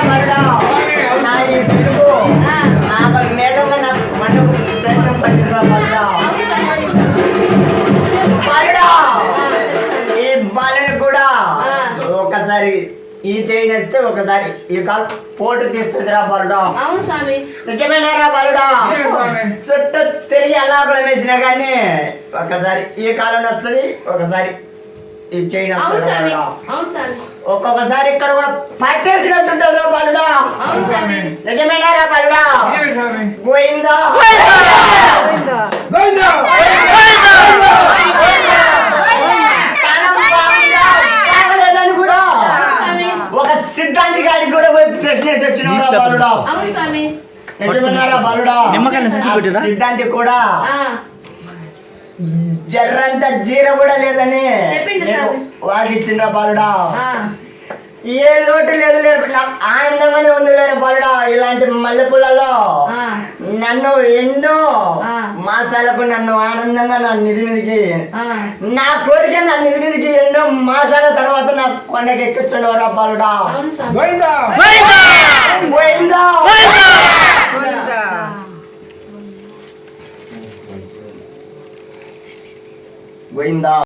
బలుడా నా ఈ పిలుపు నాకు మేఘంగా నాకు మన్ను ప్రయత్నం పట్టిరా బలుడా బలుడా ఈ బాలని కూడా ఒకసారి ఈ చైన్ వేస్తే ఒకసారి ఈ కాలు పోటు తీస్తుందిరా బలుడా నిజమేనారా బలుడా చుట్టూ తిరిగి అల్లాకులం వేసినా కానీ ఒకసారి ఈ కాలం వస్తుంది ఒకసారి ఈ చైన్ వస్తుంది ఒక్కొక్కసారి ఇక్కడ కూడా పట్టేసినట్టుంటుందిరా బలుడా నిజమేనారా బలుడా గోయిందా ఒక సిద్ధాంతి గారికి కూడా పోయి ప్రశ్న వేసి వచ్చిన బాలుడా నిజమన్నారా బాలుడా సిద్ధాంతి కూడా జర్రంత జీర కూడా లేదని వాడికి ఇచ్చిండ్రా బాలుడా ఏ లోటు లేదు లేదు నాకు ఆనందంగానే ఉంది లేరు బాలుడా ఇలాంటి మల్లెపూలలో నన్ను ఎన్నో మాసాలకు నన్ను ఆనందంగా నా నిధి మీదకి నా కోరిక నా నిధి మీదకి ఎన్నో మాసాల తర్వాత నా కొండకి ఎక్కించుండవరా బాలుడా పోయిందా